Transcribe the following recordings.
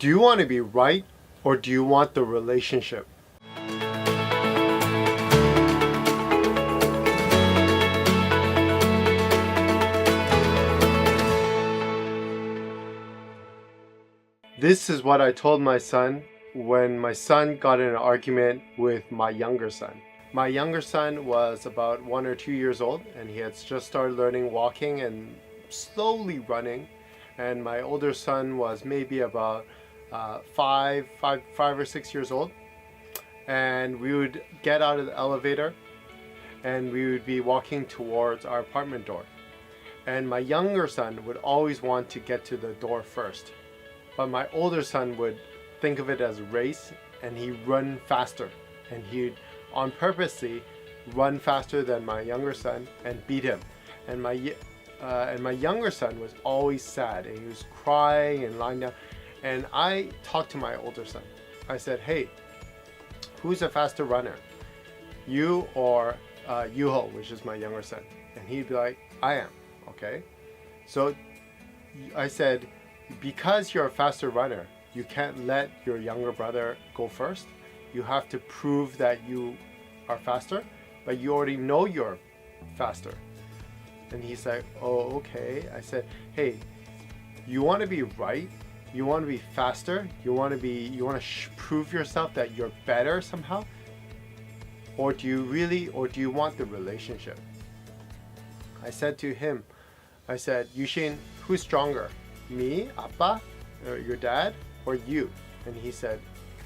Do you want to be right or do you want the relationship? This is what I told my son when my son got in an argument with my younger son. My younger son was about 1 or 2 years old and he had just started learning walking and slowly running. And my older son was maybe about 5 or 6 years old. And we would get out of the elevator and we would be walking towards our apartment door. And my younger son would always want to get to the door first. But my older son would think of it as a race and he'd run faster. And he'd on purposely run faster than my younger son and beat him. And my younger son was always sad and he was crying and lying down. And I talked to my older son. I said, hey, who's a faster runner? You or Yuho, which is my younger son? And he'd be like, I am. Okay. So I said, because you're a faster runner, you can't let your younger brother go first. You have to prove that you are faster, but you already know you're faster. And he's like, oh, okay. I said, hey, you want to be right? You want to be faster? You want to prove yourself that you're better somehow? Or do you want the relationship? I said to him, I said, Yushin, who's stronger? Me, Appa, or your dad, or you? And he said,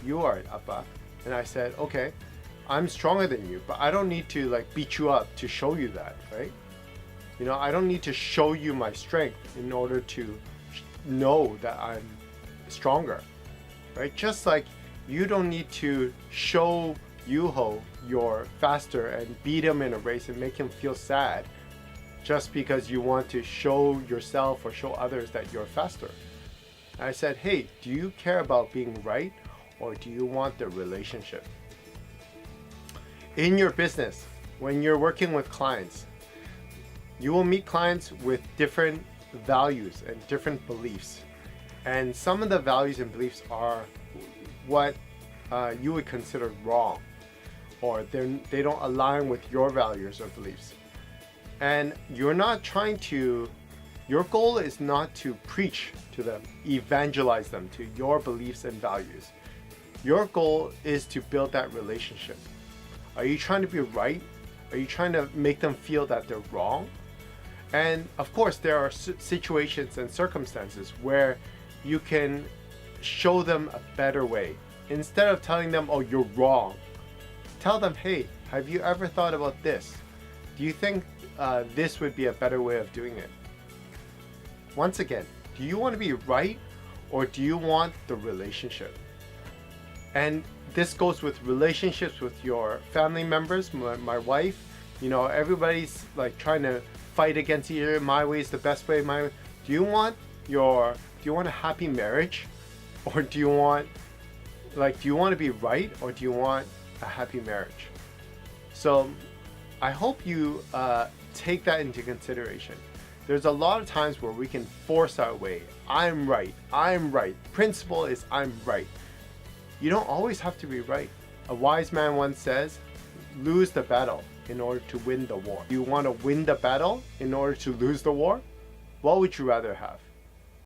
you are it, Appa. And I said, okay, I'm stronger than you, but I don't need to like beat you up to show you that, right? You know, I don't need to show you my strength in order to know that I'm stronger, right? Just like you don't need to show Yuho you're faster and beat him in a race and make him feel sad just because you want to show yourself or show others that you're faster. And I said, hey, do you care about being right or do you want the relationship? In your business, when you're working with clients, you will meet clients with different values and different beliefs. And some of the values and beliefs are what you would consider wrong, or they don't align with your values or beliefs. And your goal is not to preach to them, evangelize them to your beliefs and values. Your goal is to build that relationship. Are you trying to be right? Are you trying to make them feel that they're wrong? And of course, there are situations and circumstances where you can show them a better way. Instead of telling them, oh, you're wrong, tell them, hey, have you ever thought about this? Do you think this would be a better way of doing it? Once again, do you want to be right or do you want the relationship? And this goes with relationships with your family members, my wife. You know, everybody's like trying to fight against each other. My way is the best way. Do you want a happy marriage, or do you want to be right, or do you want a happy marriage? So I hope you take that into consideration. There's a lot of times where we can force our way. I'm right. Principle is I'm right. You don't always have to be right. A wise man once says, lose the battle in order to win the war. You want to win the battle in order to lose the war? What would you rather have?